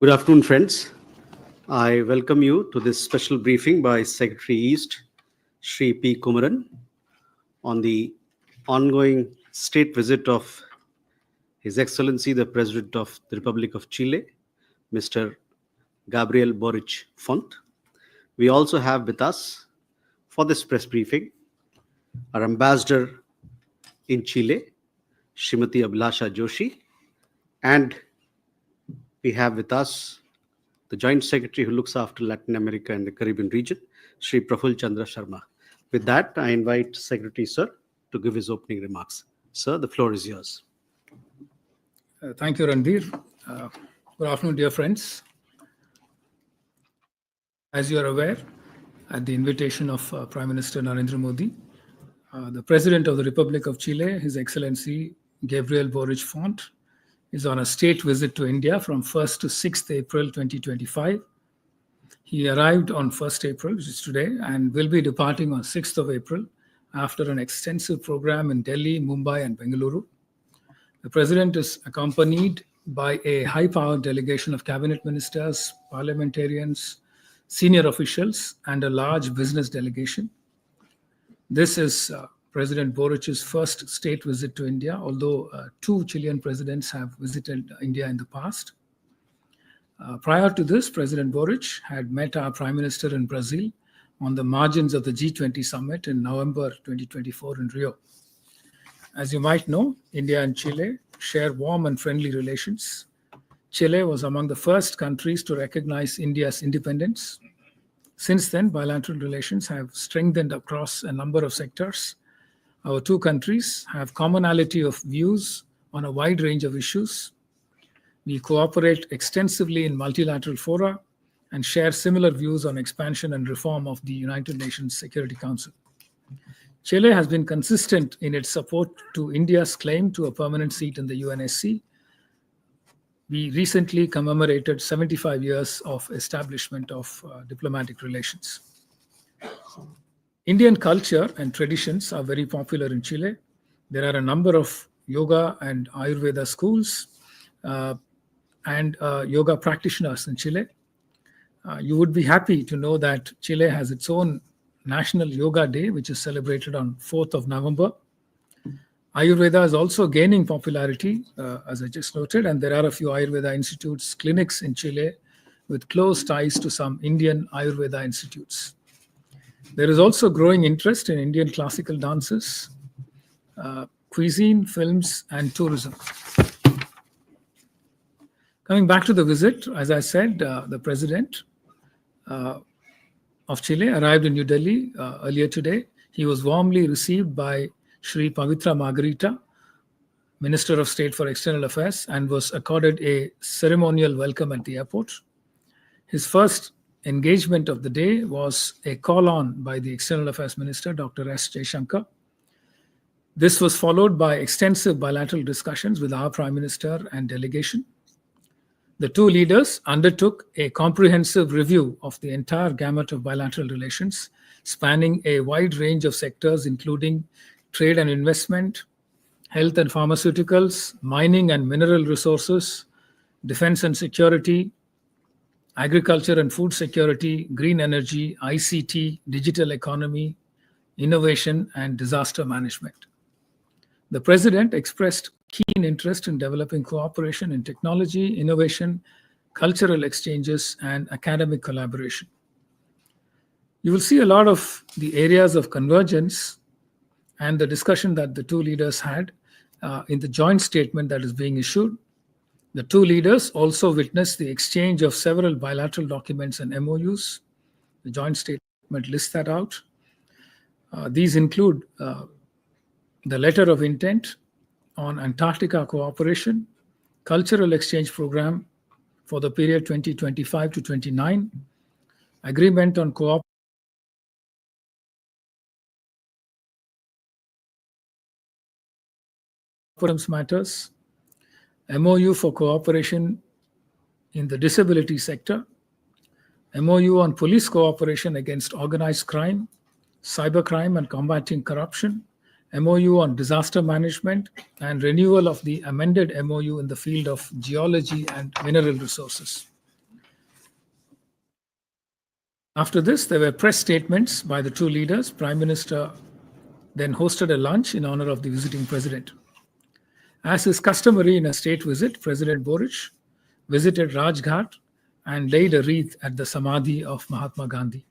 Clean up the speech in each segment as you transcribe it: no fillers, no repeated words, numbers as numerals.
Good afternoon, friends. I welcome you to this special briefing by Secretary East, Shri P. Kumaran, on the ongoing state visit of His Excellency, the President of the Republic of Chile, Mr. Gabriel Boric Font. We also have with us for this press briefing our Ambassador in Chile, Srimati Abhilasha Joshi, and we have with us the Joint Secretary who looks after Latin America and the Caribbean region, Sri Praful Chandra Sharma. With that, I invite Secretary Sir to give his opening remarks. Sir, the floor is yours. Thank you, Ranveer. Good afternoon, dear friends. As you are aware, at the invitation of Prime Minister Narendra Modi, the President of the Republic of Chile, His Excellency Gabriel Boric Font, is on a state visit to India from 1st to 6th April 2025. He arrived on 1st April, which is today, and will be departing on 6th of April after an extensive program in Delhi, Mumbai, and Bengaluru. The President is accompanied by a high-powered delegation of cabinet ministers, parliamentarians, senior officials, and a large business delegation. This is President Boric's first state visit to India, although two Chilean presidents have visited India in the past. Prior to this, President Boric had met our Prime Minister in Brazil on the margins of the G20 summit in November 2024 in Rio. As you might know, India and Chile share warm and friendly relations. Chile was among the first countries to recognize India's independence. Since then, bilateral relations have strengthened across a number of sectors. Our two countries have commonality of views on a wide range of issues. We cooperate extensively in multilateral fora and share similar views on expansion and reform of the United Nations Security Council. Chile has been consistent in its support to India's claim to a permanent seat in the UNSC. We recently commemorated 75 years of establishment of diplomatic relations. Indian culture and traditions are very popular in Chile. There are a number of yoga and Ayurveda schools and yoga practitioners in Chile. You would be happy to know that Chile has its own National Yoga Day, which is celebrated on 4th of November. Ayurveda is also gaining popularity, as I just noted, and there are a few Ayurveda institutes, clinics in Chile with close ties to some Indian Ayurveda institutes. There is also growing interest in Indian classical dances, cuisine, films, and tourism. Coming back to the visit, as I said, the President of Chile arrived in New Delhi earlier today. He was warmly received by Shri Pavitra Margarita, Minister of State for External Affairs, and was accorded a ceremonial welcome at the airport. His first engagement of the day was a call-on by the External Affairs Minister, Dr. S. Jaishankar. This was followed by extensive bilateral discussions with our Prime Minister and delegation. The two leaders undertook a comprehensive review of the entire gamut of bilateral relations, spanning a wide range of sectors, including trade and investment, health and pharmaceuticals, mining and mineral resources, defense and security, agriculture and food security, green energy, ICT, digital economy, innovation, and disaster management. The President expressed keen interest in developing cooperation in technology, innovation, cultural exchanges, and academic collaboration. You will see a lot of the areas of convergence and the discussion that the two leaders had in the joint statement that is being issued. The two leaders also witnessed the exchange of several bilateral documents and MOUs. The joint statement lists that out. These include the letter of intent on Antarctica cooperation, cultural exchange program for the period 2025 to 29, agreement on cooperation matters, MOU for cooperation in the disability sector, MOU on police cooperation against organized crime, cybercrime and combating corruption, MOU on disaster management, and renewal of the amended MOU in the field of geology and mineral resources. After this, there were press statements by the two leaders. Prime Minister then hosted a lunch in honor of the visiting president. As is customary in a state visit, President Boric visited Rajghat and laid a wreath at the Samadhi of Mahatma Gandhi.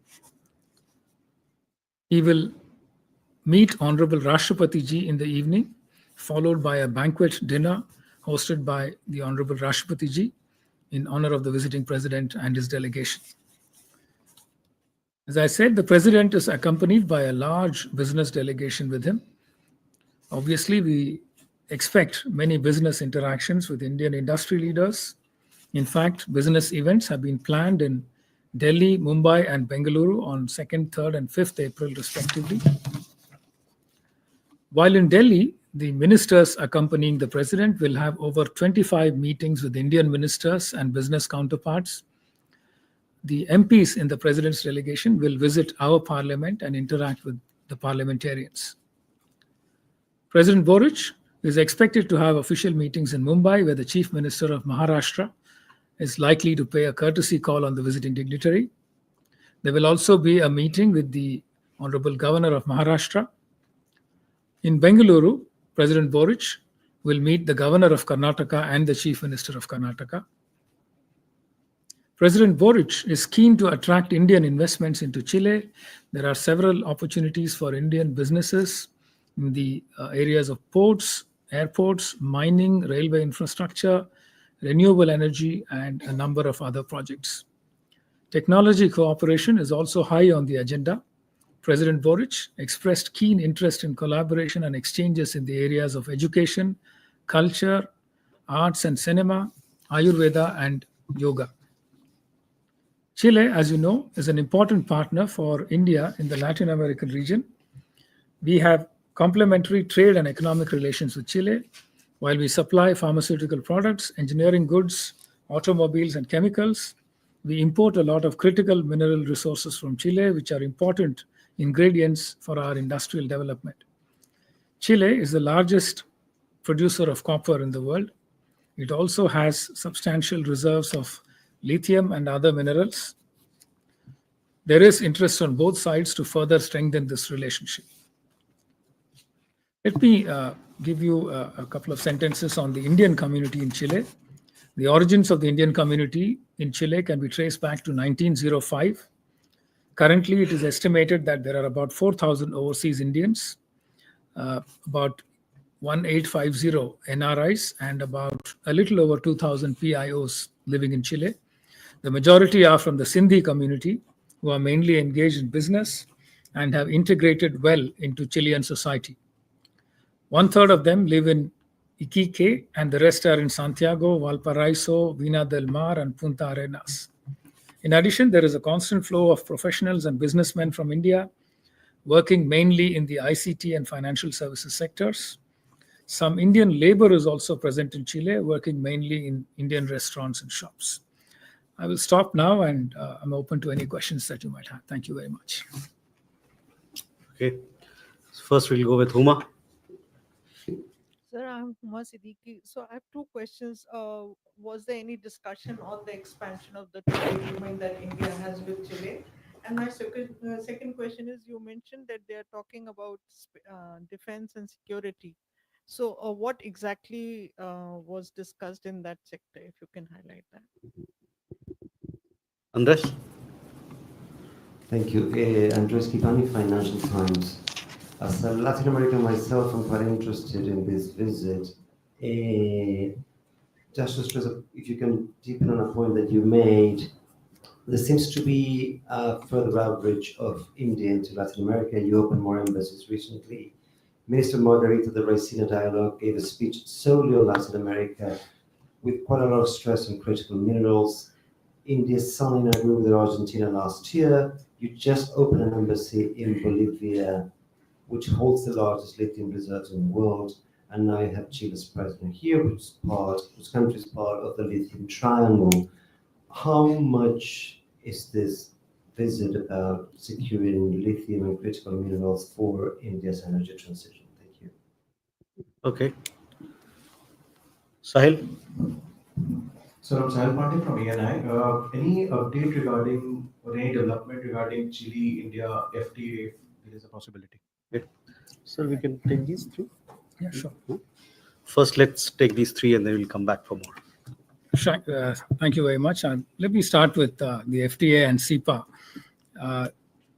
He will meet Honorable Rashtrapati Ji in the evening, followed by a banquet dinner hosted by the Honorable Rashtrapati Ji in honor of the visiting president and his delegation. As I said, the president is accompanied by a large business delegation with him. Obviously, we expect many business interactions with Indian industry leaders. In fact, business events have been planned in Delhi, Mumbai, and Bengaluru on 2nd, 3rd, and 5th April, respectively. While in Delhi, the ministers accompanying the president will have over 25 meetings with Indian ministers and business counterparts. The MPs in the president's delegation will visit our parliament and interact with the parliamentarians. President Boric is expected to have official meetings in Mumbai, where the Chief Minister of Maharashtra is likely to pay a courtesy call on the visiting dignitary. There will also be a meeting with the Honorable Governor of Maharashtra. In Bengaluru, President Boric will meet the Governor of Karnataka and the Chief Minister of Karnataka. President Boric is keen to attract Indian investments into Chile. There are several opportunities for Indian businesses in the areas of ports, airports, mining, railway infrastructure, renewable energy, and a number of other projects. Technology cooperation is also high on the agenda. President Boric expressed keen interest in collaboration and exchanges in the areas of education, culture, arts and cinema, Ayurveda, and yoga. Chile, as you know, is an important partner for India in the Latin American region. We have complementary trade and economic relations with Chile. While we supply pharmaceutical products, engineering goods, automobiles, and chemicals, we import a lot of critical mineral resources from Chile, which are important ingredients for our industrial development. Chile is the largest producer of copper in the world. It also has substantial reserves of lithium and other minerals. There is interest on both sides to further strengthen this relationship. Let me give you a couple of sentences on the Indian community in Chile. The origins of the Indian community in Chile can be traced back to 1905. Currently, it is estimated that there are about 4,000 overseas Indians, about 1850 NRIs, and about a little over 2,000 PIOs living in Chile. The majority are from the Sindhi community, who are mainly engaged in business and have integrated well into Chilean society. 1/3 of them live in Iquique, and the rest are in Santiago, Valparaiso, Vina del Mar, and Punta Arenas. In addition, there is a constant flow of professionals and businessmen from India working mainly in the ICT and financial services sectors. Some Indian labor is also present in Chile, working mainly in Indian restaurants and shops. I will stop now, and I'm open to any questions that you might have. Thank you very much. Okay. First, we'll go with Huma. Sir, I'm Huma Siddiqui. So I have two questions. Was there any discussion on the expansion of the trade agreement that India has with Chile? And my second question is, you mentioned that they are talking about defense and security. So what exactly was discussed in that sector, if you can highlight that? Andres? Thank you. Andres Kipani, Financial Times. As a Latin American myself, I'm quite interested in this visit. Just to stress, if you can deepen on a point that you made, there seems to be a further outreach of India into Latin America. You opened more embassies recently. Minister Margarita de Raicina Dialogue gave a speech solely on Latin America with quite a lot of stress on critical minerals. India signed an agreement with Argentina last year. You just opened an embassy in Bolivia, which holds the largest lithium reserves in the world. And now you have Chile's president here, whose country is part of the lithium triangle. How much is this visit about securing lithium and critical minerals for India's energy transition? Thank you. Okay. Sahil? So I'm Sahil Pandey from ENI. Any update regarding or any development regarding Chile-India FTA, if there is a possibility? Sir, we can take these three. Yeah, sure. First, let's take these three and then we'll come back for more. Sure. Thank you very much. Let me start with the FTA and CEPA.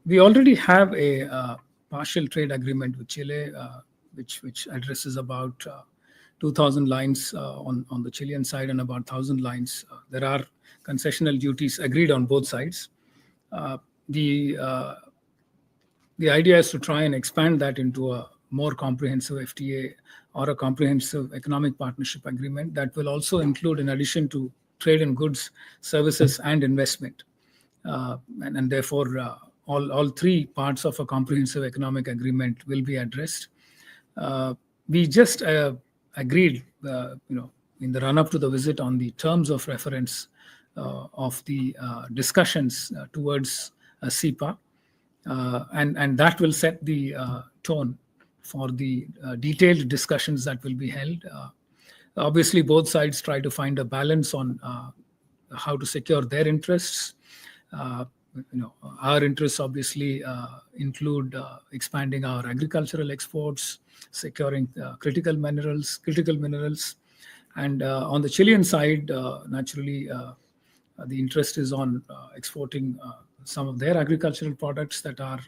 We already have a partial trade agreement with Chile, which addresses about 2,000 lines on the Chilean side and about 1,000 lines. There are concessional duties agreed on both sides. The idea is to try and expand that into a more comprehensive FTA or a comprehensive economic partnership agreement that will also include, in addition to trade in goods, services, and investment. And therefore, all three parts of a comprehensive economic agreement will be addressed. We just agreed, in the run-up to the visit on the terms of reference of the discussions towards CEPA. And that will set the tone for the detailed discussions that will be held. Obviously, both sides try to find a balance on how to secure their interests. Our interests obviously include expanding our agricultural exports, securing critical minerals, and on the Chilean side, naturally, the interest is on exporting some of their agricultural products that are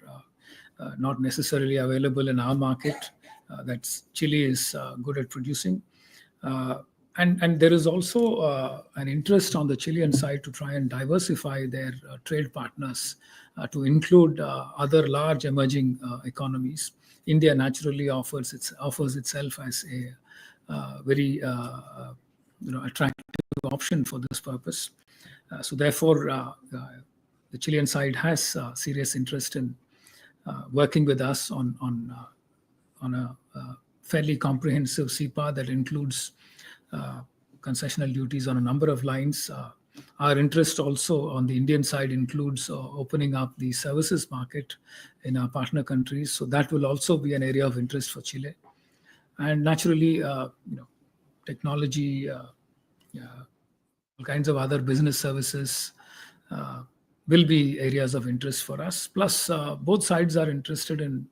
not necessarily available in our market. That Chile is good at producing. And there is also an interest on the Chilean side to try and diversify their trade partners to include other large emerging economies. India naturally offers itself as a very attractive option for this purpose. So therefore, the Chilean side has serious interest in working with us on a fairly comprehensive CEPA that includes concessional duties on a number of lines. Our interest also on the Indian side includes opening up the services market in our partner countries. So that will also be an area of interest for Chile. And naturally, technology, all kinds of other business services will be areas of interest for us. Plus, both sides are interested in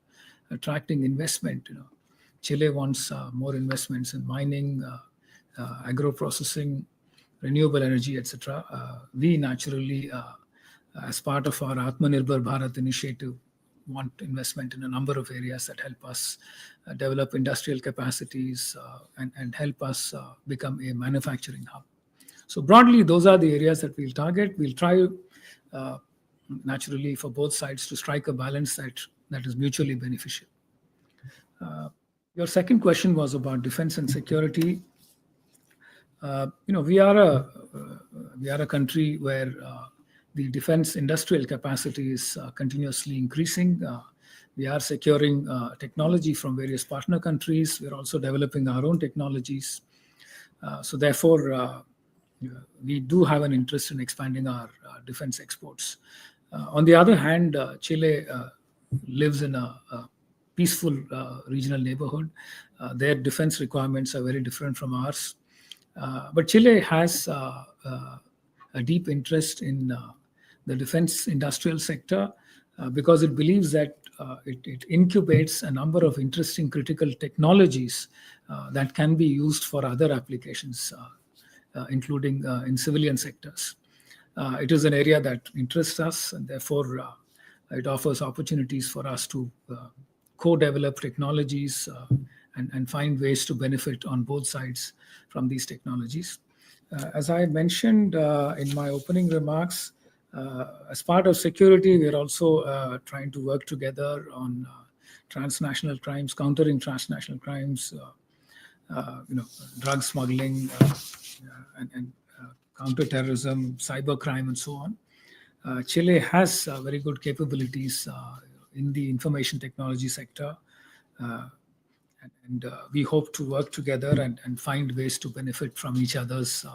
attracting investment. Chile wants more investments in mining, agro-processing, renewable energy, etc. We naturally, as part of our Atmanirbhar Bharat initiative, want investment in a number of areas that help us develop industrial capacities and help us become a manufacturing hub. So broadly, those are the areas that we'll target. We'll try, naturally, for both sides to strike a balance that is mutually beneficial. Your second question was about defense and security. We are a country where the defense industrial capacity is continuously increasing. We are securing technology from various partner countries. We're also developing our own technologies. So therefore, we do have an interest in expanding our defense exports. On the other hand, Chile lives in a peaceful regional neighborhood. Their defense requirements are very different from ours. But Chile has a deep interest in the defense industrial sector because it believes that it incubates a number of interesting critical technologies that can be used for other applications, including in civilian sectors. It is an area that interests us, and therefore it offers opportunities for us to co-develop technologies and find ways to benefit on both sides from these technologies. As I mentioned in my opening remarks, as part of security, we are also trying to work together on transnational crimes, countering transnational crimes, drug smuggling, and counterterrorism, cybercrime, and so on. Chile has very good capabilities in the information technology sector. And we hope to work together and find ways to benefit from each other's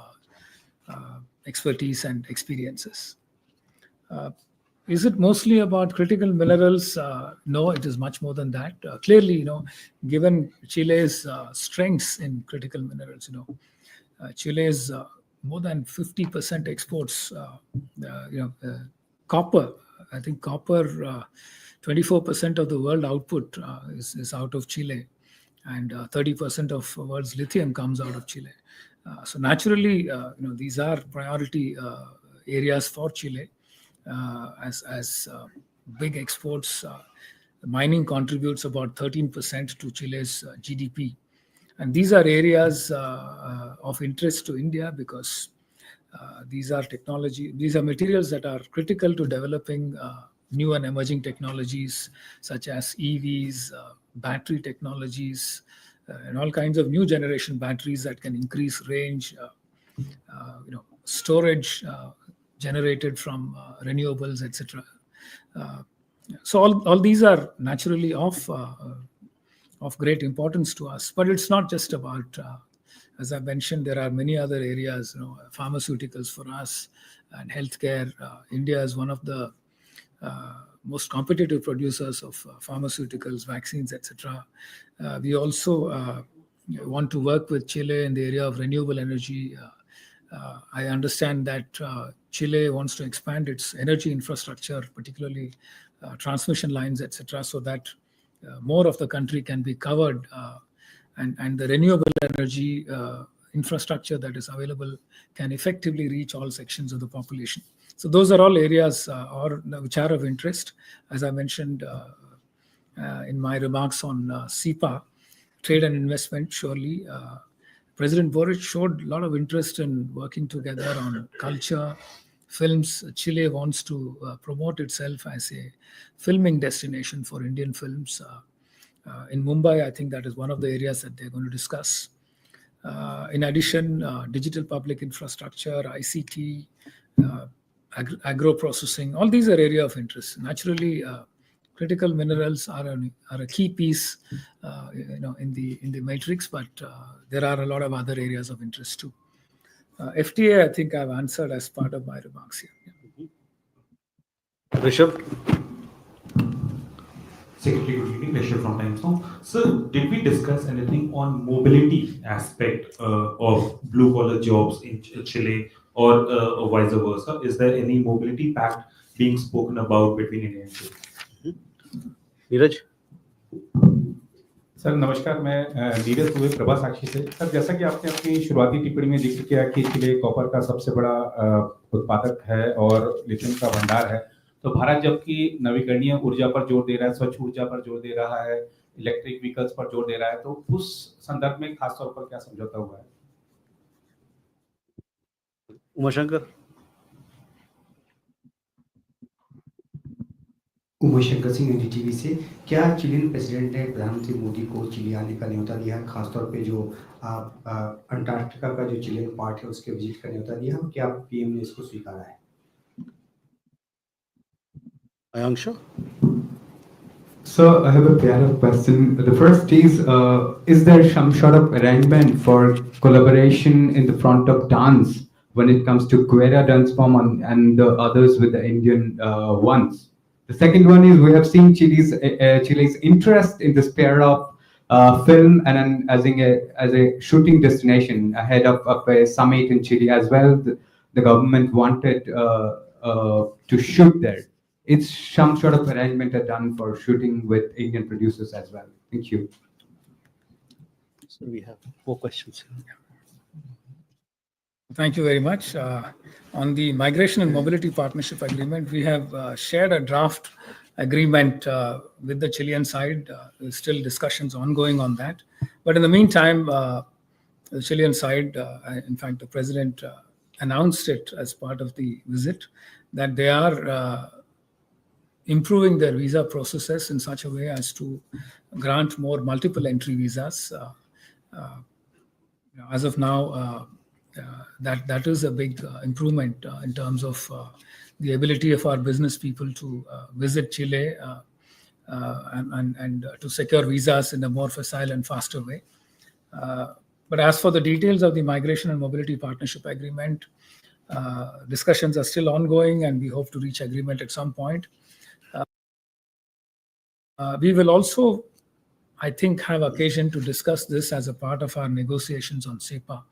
expertise and experiences. Is it mostly about critical minerals? No, it is much more than that. Clearly, given Chile's strengths in critical minerals, Chile is more than 50% exports. Copper. I think copper, 24% of the world output is out of Chile, and 30% of world's lithium comes out of Chile. So naturally, these are priority areas for Chile as big exports. Mining contributes about 13% to Chile's GDP. And these are areas of interest to India because these are materials that are critical to developing new and emerging technologies such as EVs, battery technologies, and all kinds of new generation batteries that can increase range, storage generated from renewables, etc. So all these are naturally of great importance to us. But it's not just about, as I mentioned, there are many other areas, pharmaceuticals for us and healthcare. India is one of the most competitive producers of pharmaceuticals, vaccines, etc. We also want to work with Chile in the area of renewable energy. I understand that Chile wants to expand its energy infrastructure, particularly transmission lines, etc., so that more of the country can be covered, and the renewable energy infrastructure that is available can effectively reach all sections of the population. So those are all areas which are of interest. As I mentioned in my remarks on CEPA, trade and investment, surely. President Boric showed a lot of interest in working together on culture, films. Chile wants to promote itself as a filming destination for Indian films. In Mumbai, I think that is one of the areas that they're going to discuss. In addition, digital public infrastructure, ICT, agro-processing, all these are area of interest. Naturally, critical minerals are a key piece, in the matrix, but there are a lot of other areas of interest too. FTA, I think I've answered as part of my remarks here. Rishabh? Secretary, good evening. Rishabh from Times Now. Sir, did we discuss anything on mobility aspect of blue-collar jobs in Chile or vice versa? Is there any mobility pact being spoken about between India and Chile? Neeraj? Sir नमस्कार, मैं नीरज दुबे प्रभा साक्षी से। Sir जैसा कि आपने अपनी शुरुआती टिप्पणी में जिक्र किया कि चिले कॉपर का सबसे बड़ा उत्पादक है और लिथियम का भंडार है, तो भारत जबकि नवीकरणीय ऊर्जा पर जोर दे रहा है, स्वच्छ ऊर्जा पर जोर दे रहा है, इलेक्ट्रिक व्हीकल्स पर जोर दे रहा है, तो उस संदर्भ में खासतौर पर क्या समझौता हुआ है? उमाशंकर? उमाशंकर सिंह एनडीटीवी से। क्या चिलियन प्रेसिडेंट ने प्रधानमंत्री मोदी को चिली आने का न्योता दिया है, खासतौर पे जो अंटार्कटिका का जो चिलियन पार्ट है उसके विजिट का न्योता दिया है, क्या पीएम ने इसको स्वीकारा है? Ayanksha? So I have a pair of questions. The first is there some sort of arrangement for collaboration in the front of dance when it comes to Guerra dance form and the others with the Indian ones? The second one is we have seen Chile's interest in this pair of film and as a shooting destination ahead of a summit in Chile as well. The government wanted to shoot there. It's some sort of arrangement done for shooting with Indian producers as well. Thank you. So we have 4 questions. Thank you very much. On the Migration and Mobility Partnership Agreement, we have shared a draft agreement with the Chilean side. There's still discussions ongoing on that. But in the meantime, the Chilean side, in fact, the president announced it as part of the visit, that they are improving their visa processes in such a way as to grant more multiple entry visas. As of now, that is a big improvement in terms of the ability of our business people to visit Chile and to secure visas in a more facile and faster way. But as for the details of the Migration and Mobility Partnership Agreement, discussions are still ongoing and we hope to reach agreement at some point. We will also, I think, have occasion to discuss this as a part of our negotiations on CEPA.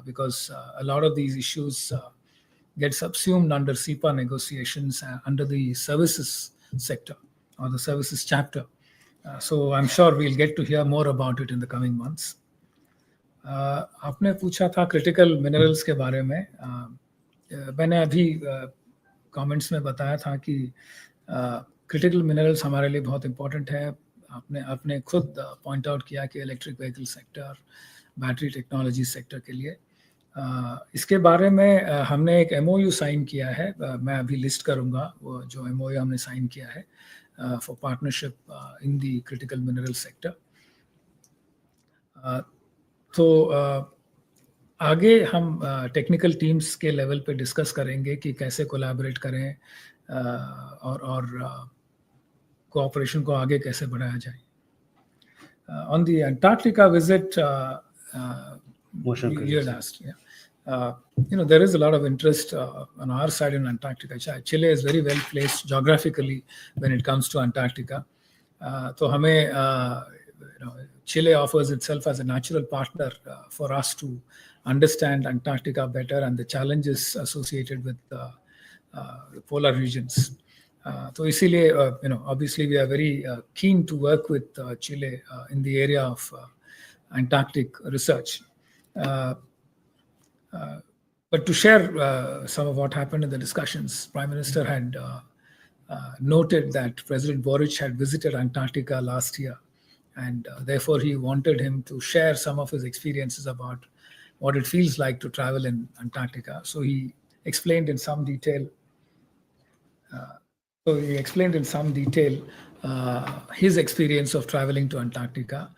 because a lot of these issues get subsumed under CEPA negotiations under the services sector or the services chapter. So I'm sure we'll get to hear more about it in the coming months. आपने पूछा था critical minerals के बारे में. मैंने अभी comments में बताया था कि क्रिटिकल मिनरल्स हमारे लिए बहुत इम्पोर्टेंट है. आपने खुद पॉइंट आउट किया कि electric vehicle sector, battery technology sector के लिए इसके बारे में हमने एक MOU साइन किया है. मैं अभी लिस्ट करूंगा वो जो MOU हमने साइन किया है for partnership in the critical mineral sector. तो आगे हम टेक्निकल टीम्स के लेवल पे डिस्कस करेंगे कि कैसे कोलैबोरेट करें और कोऑपरेशन को आगे कैसे बढ़ाया जाए. On the Antarctica visit, you had asked, there is a lot of interest on our side in Antarctica. Chile is very well placed geographically when it comes to Antarctica. So Chile offers itself as a natural partner for us to understand Antarctica better and the challenges associated with the polar regions. So इसीलिए, obviously we are very keen to work with Chile in the area of Antarctic research. But to share some of what happened in the discussions, Prime Minister had noted that President Boric had visited Antarctica last year, and therefore he wanted him to share some of his experiences about what it feels like to travel in Antarctica. So he explained in some detail. His experience of traveling to Antarctica.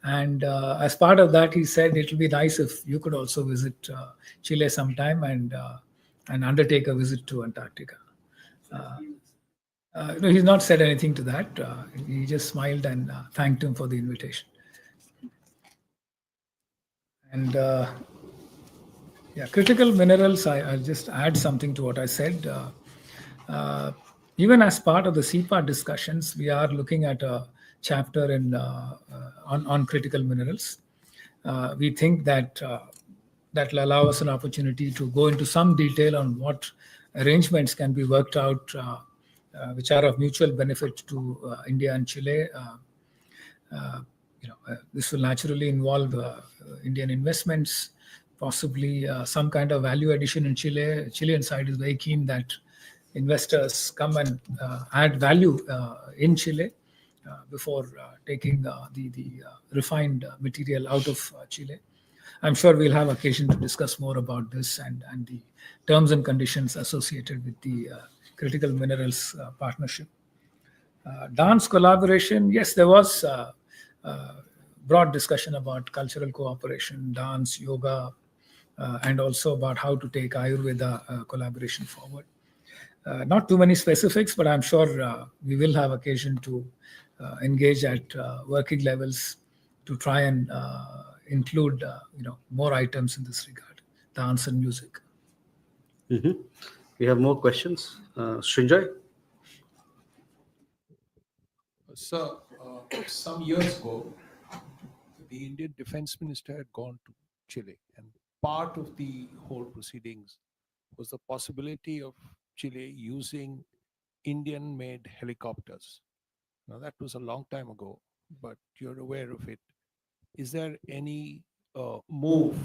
And as part of that, he said it will be nice if you could also visit Chile sometime and undertake a visit to Antarctica. No, he's not said anything to that. He just smiled and thanked him for the invitation. And critical minerals, I'll just add something to what I said. Even as part of the CEPA discussions, we are looking at a chapter on critical minerals. We think that that will allow us an opportunity to go into some detail on what arrangements can be worked out, which are of mutual benefit to India and Chile. This will naturally involve Indian investments, possibly some kind of value addition in Chile. Chilean side is very keen that investors come and add value in Chile before taking the refined material out of Chile. I'm sure we'll have occasion to discuss more about this and the terms and conditions associated with the critical minerals partnership. Dance collaboration, yes, there was broad discussion about cultural cooperation, dance, yoga, and also about how to take Ayurveda collaboration forward. Not too many specifics, but I'm sure we will have occasion to engage at working levels to try and include more items in this regard, dance and music. Mm-hmm. We have more questions. Srinjoy? So, some years ago, the Indian Defense Minister had gone to Chile, and part of the whole proceedings was the possibility of Chile using Indian-made helicopters. Now, that was a long time ago, but you're aware of it. Is there any move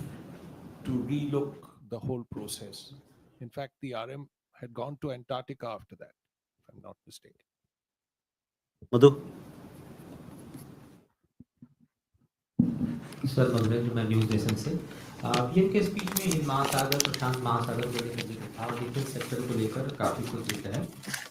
to relook the whole process? In fact, the RM had gone to Antarctica after that, if I'm not mistaken. Madhu? Sir Madhurendra, मैं news nation से PM के speech में हिंद महासागर, प्रशांत महासागर को लेकर जिक्र था और डिफेंस सेक्टर को लेकर काफी कुछ जिक्र है.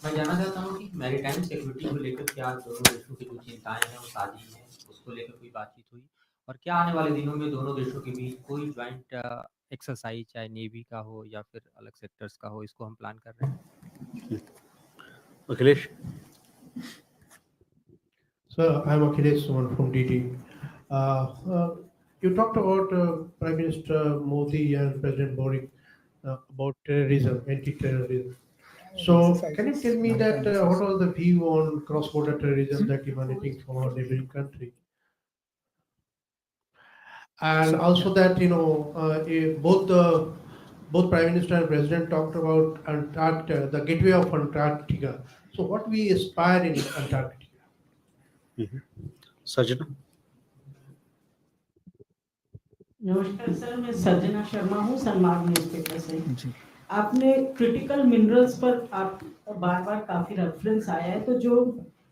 मैं जानना चाहता हूं कि मैरीटाइम सिक्योरिटी को लेकर क्या दोनों देशों की जो चिंताएं हैं वो साझी हैं, उसको लेकर कोई बातचीत हुई, और क्या आने वाले दिनों में दोनों देशों के बीच कोई ज्वाइंट एक्सरसाइज, चाहे नेवी का हो या फिर अलग सेक्टर्स का हो, इसको हम प्लान कर रहे हैं? Akhilesh? Sir, I'm Akhilesh Suman from DD. You talked about Prime Minister Modi and President Boric about terrorism, anti-terrorism. So, can you tell me that what was the view on cross-border terrorism that emanating from our neighboring country? and also that both Prime Minister and President talked about Antarctica, the gateway of Antarctica. So what we aspire in Antarctica? Sajana? नमस्कार sir, मैं सर्जना शर्मा हूँ संवाद newspaper से। जी। आपने critical minerals पर आप बार-बार काफी रेफरेंस आया है, तो जो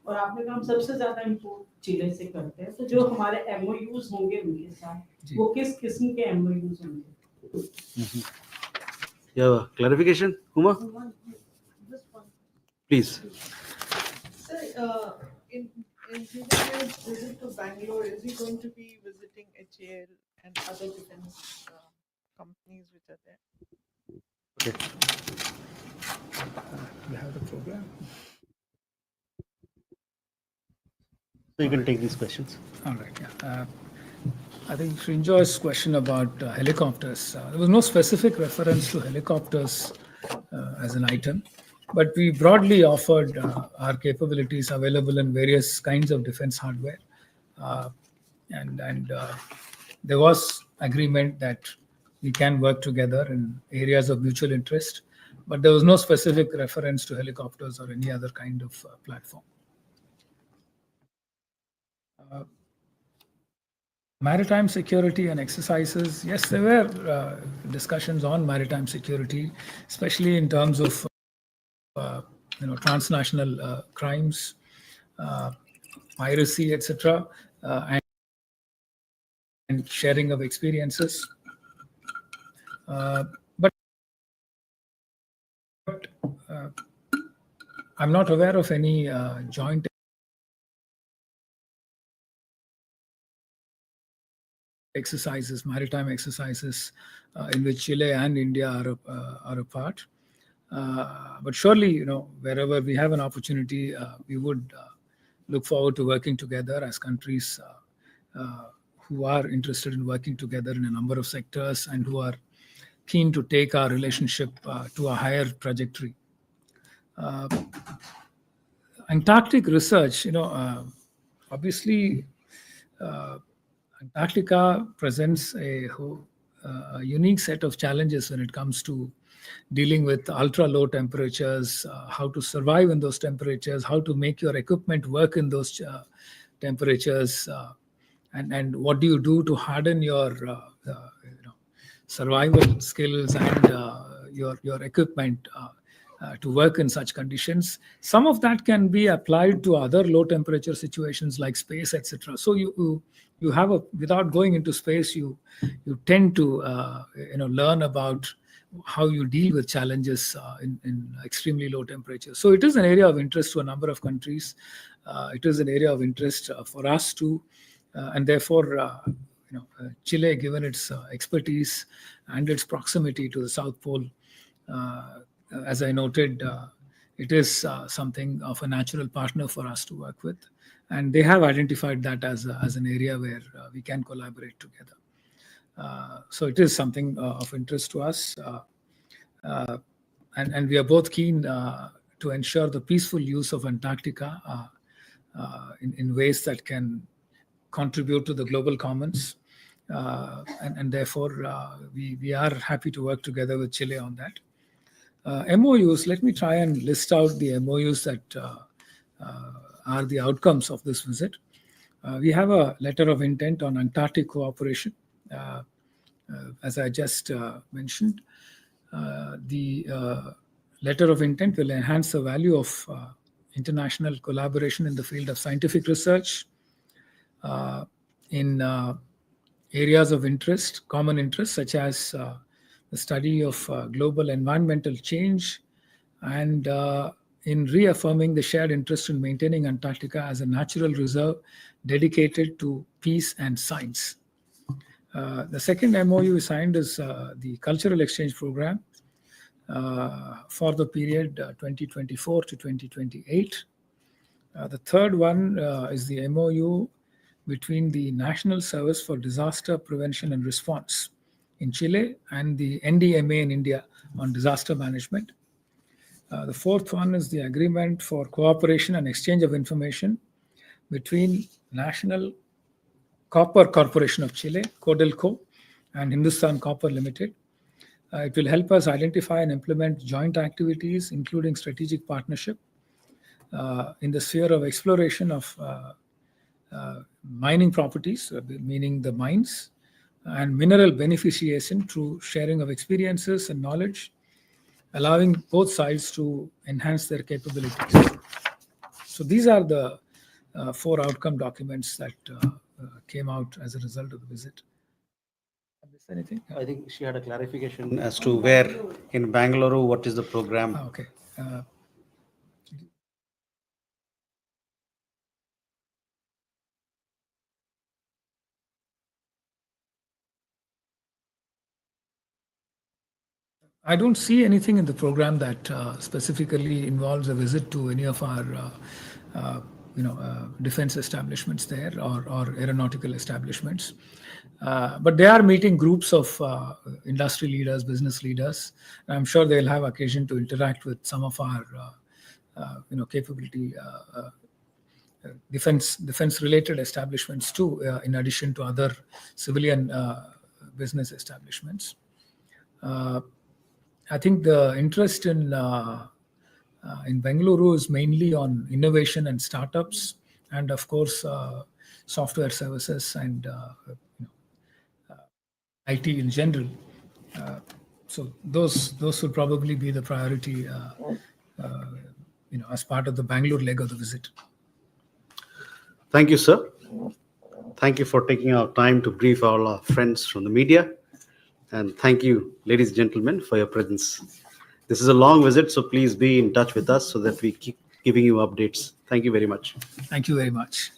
और आपने कहा हम सबसे ज्यादा इंपोर्ट चिले से करते हैं, तो जो हमारे एमओयूज होंगे उनके साथ वो किस किस्म के एमओयूज होंगे? Yeah, clarification, Uma? Please. Sir, in his visit to Bangalore, is he going to be visiting HAL and other defense companies which are there? Okay. We have the program. So you can take these questions. All right. Yeah. I think Srinjoy's question about helicopters, there was no specific reference to helicopters as an item, but we broadly offered our capabilities available in various kinds of defense hardware. And there was agreement that we can work together in areas of mutual interest, but there was no specific reference to helicopters or any other kind of platform. Maritime security and exercises, yes, there were discussions on maritime security, especially in terms of transnational crimes, piracy, etc., and sharing of experiences. But I'm not aware of any joint exercises, maritime exercises, in which Chile and India are a part. But surely, wherever we have an opportunity, we would look forward to working together as countries who are interested in working together in a number of sectors and who are keen to take our relationship to a higher trajectory. Antarctic research, obviously, Antarctica presents a unique set of challenges when it comes to dealing with ultra low temperatures, how to survive in those temperatures, how to make your equipment work in those temperatures, and what do you do to harden your survival skills and your equipment to work in such conditions. Some of that can be applied to other low temperature situations like space, etc. So you have without going into space, you tend to learn about how you deal with challenges in extremely low temperatures. So it is an area of interest to a number of countries. It is an area of interest for us too, and therefore, Chile, given its expertise and its proximity to the South Pole, as I noted, it is something of a natural partner for us to work with, and they have identified that as an area where we can collaborate together. So it is something of interest to us, and we are both keen to ensure the peaceful use of Antarctica in ways that can contribute to the global commons, and therefore we are happy to work together with Chile on that. MOUs, let me try and list out the MOUs that are the outcomes of this visit. We have a letter of intent on Antarctic cooperation. As I just mentioned, the letter of intent will enhance the value of international collaboration in the field of scientific research, in areas of interest, common interest, such as the study of global environmental change, and in reaffirming the shared interest in maintaining Antarctica as a natural reserve dedicated to peace and science. The second MOU we signed is the Cultural Exchange Program for the period 2024 to 2028. The third one is the MOU between the National Service for Disaster Prevention and Response in Chile and the NDMA in India on disaster management. The fourth one is the agreement for cooperation and exchange of information between national Copper Corporation of Chile, Codelco, and Hindustan Copper Limited. It will help us identify and implement joint activities, including strategic partnership in the sphere of exploration of mining properties, meaning the mines, and mineral beneficiation through sharing of experiences and knowledge, allowing both sides to enhance their capabilities. So these are the 4 outcome documents that came out as a result of the visit. Missed anything? I think she had a clarification as to where in Bangalore, what is the program? Okay. I don't see anything in the program that specifically involves a visit to any of our, defense establishments there or aeronautical establishments. But they are meeting groups of industry leaders, business leaders. I'm sure they'll have occasion to interact with some of our, capability defense-related establishments too, in addition to other civilian business establishments. I think the interest in Bengaluru is mainly on innovation and startups, and of course, software services and IT in general. So those will probably be the priority, as part of the Bangalore leg of the visit. Thank you, sir. Thank you for taking our time to brief all our friends from the media. And thank you, ladies and gentlemen, for your presence. This is a long visit, so please be in touch with us so that we keep giving you updates. Thank you very much. Thank you very much.